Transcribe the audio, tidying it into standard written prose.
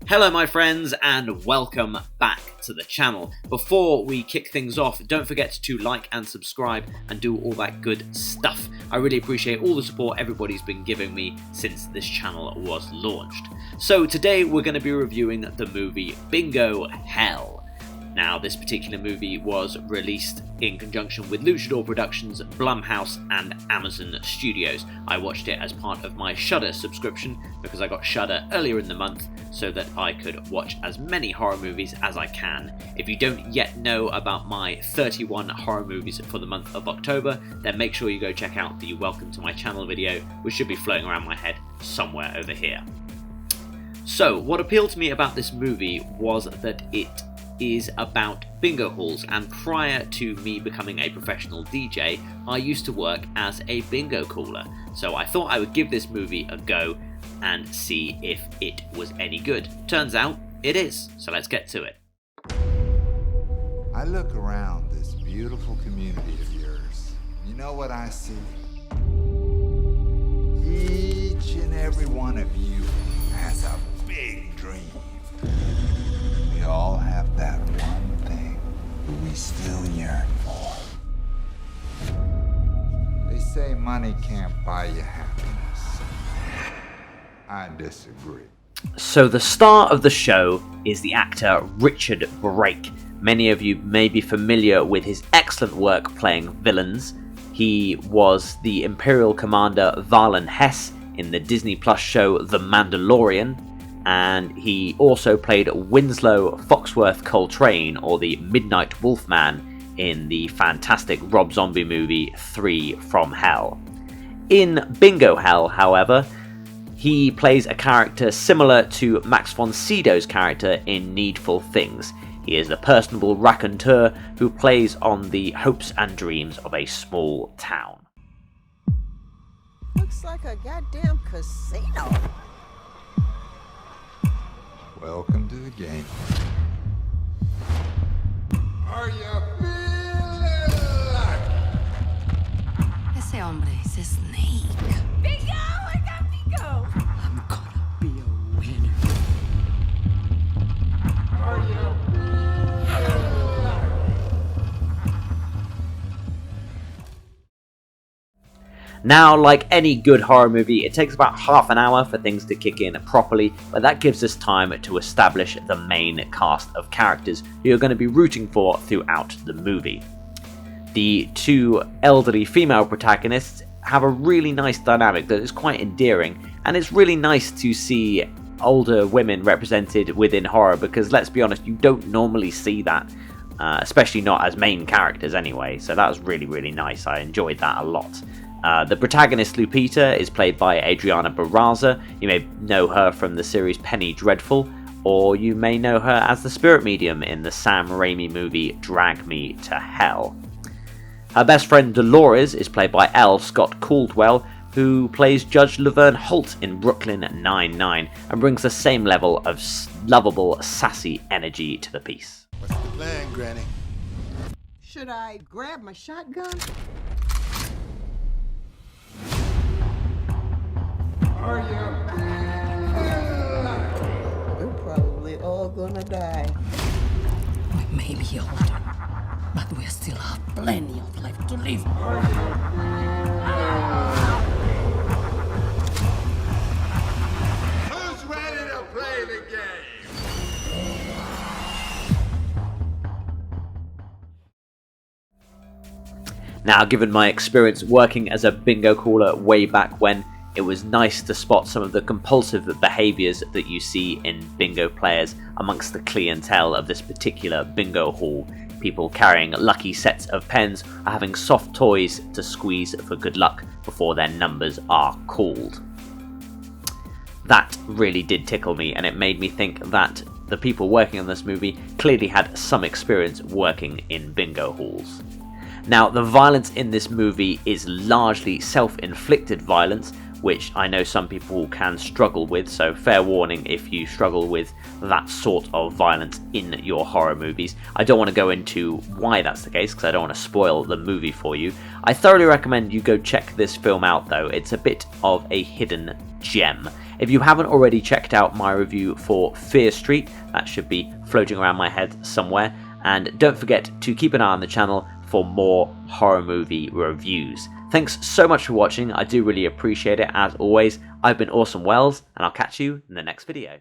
Hello my friends and welcome back to the channel. Before we kick things off, don't forget to like and subscribe and do all that good stuff. I really appreciate all the support everybody's been giving me since this channel was launched. So today we're going to be reviewing the movie Bingo Hell. Now, this particular movie was released in conjunction with Luchador Productions, Blumhouse and Amazon Studios. I watched it as part of my Shudder subscription because I got Shudder earlier in the month so that I could watch as many horror movies as I can. If you don't yet know about my 31 horror movies for the month of October, then make sure you go check out the Welcome to My Channel video, which should be floating around my head somewhere over here. So, what appealed to me about this movie was that it is about bingo halls, and prior to me becoming a professional DJ, I used to work as a bingo caller. So I thought I would give this movie a go and see if it was any good. Turns out it is, so let's get to it. I look around this beautiful community of yours. You know what I see? Each and every one of you has a big dream. We all have that one thing that we still yearn for. They say money can't buy you happiness. I disagree. So the star of the show is the actor Richard Brake. Many of you may be familiar with his excellent work playing villains. He was the Imperial Commander Valen Hess in the Disney Plus show The Mandalorian, and he also played Winslow Foxworth Coltrane, or the Midnight Wolfman, in the fantastic Rob Zombie movie 3 from Hell. In Bingo Hell, however, he plays a character similar to Max von Sydow's character in Needful Things. He is the personable raconteur who plays on the hopes and dreams of a small town. Looks like a goddamn casino. Welcome to the game. Are you feeling lucky? Ese hombre is a snake. Bingo! I got bingo! I'm gonna be a winner. Are you feeling lucky? Now, like any good horror movie, it takes about half an hour for things to kick in properly, but that gives us time to establish the main cast of characters who you're going to be rooting for throughout the movie. The two elderly female protagonists have a really nice dynamic that is quite endearing, and it's really nice to see older women represented within horror because, let's be honest, you don't normally see that, especially not as main characters anyway, so that was really nice. I enjoyed that a lot. The protagonist Lupita is played by Adriana Barraza. You may know her from the series Penny Dreadful, or you may know her as the spirit medium in the Sam Raimi movie Drag Me to Hell. Her best friend Dolores is played by L. Scott Caldwell, who plays Judge Laverne Holt in Brooklyn Nine-Nine and brings the same level of lovable, sassy energy to the piece. What's the plan, Granny? Should I grab my shotgun? Are you feeling lucky? We're probably all gonna die. We may be older, but we still have plenty of life to live. Who's ready to play the game? Now, given my experience working as a bingo caller way back when, it was nice to spot some of the compulsive behaviours that you see in bingo players amongst the clientele of this particular bingo hall. People carrying lucky sets of pens or having soft toys to squeeze for good luck before their numbers are called. That really did tickle me, and it made me think that the people working on this movie clearly had some experience working in bingo halls. Now, the violence in this movie is largely self-inflicted violence, which I know some people can struggle with, so fair warning if you struggle with that sort of violence in your horror movies. I don't want to go into why that's the case because I don't want to spoil the movie for you. I thoroughly recommend you go check this film out though. It's a bit of a hidden gem. If you haven't already checked out my review for Fear Street, that should be floating around my head somewhere. And don't forget to keep an eye on the channel for more horror movie reviews. Thanks so much for watching. I do really appreciate it. As always, I've been Awesome Wells, and I'll catch you in the next video.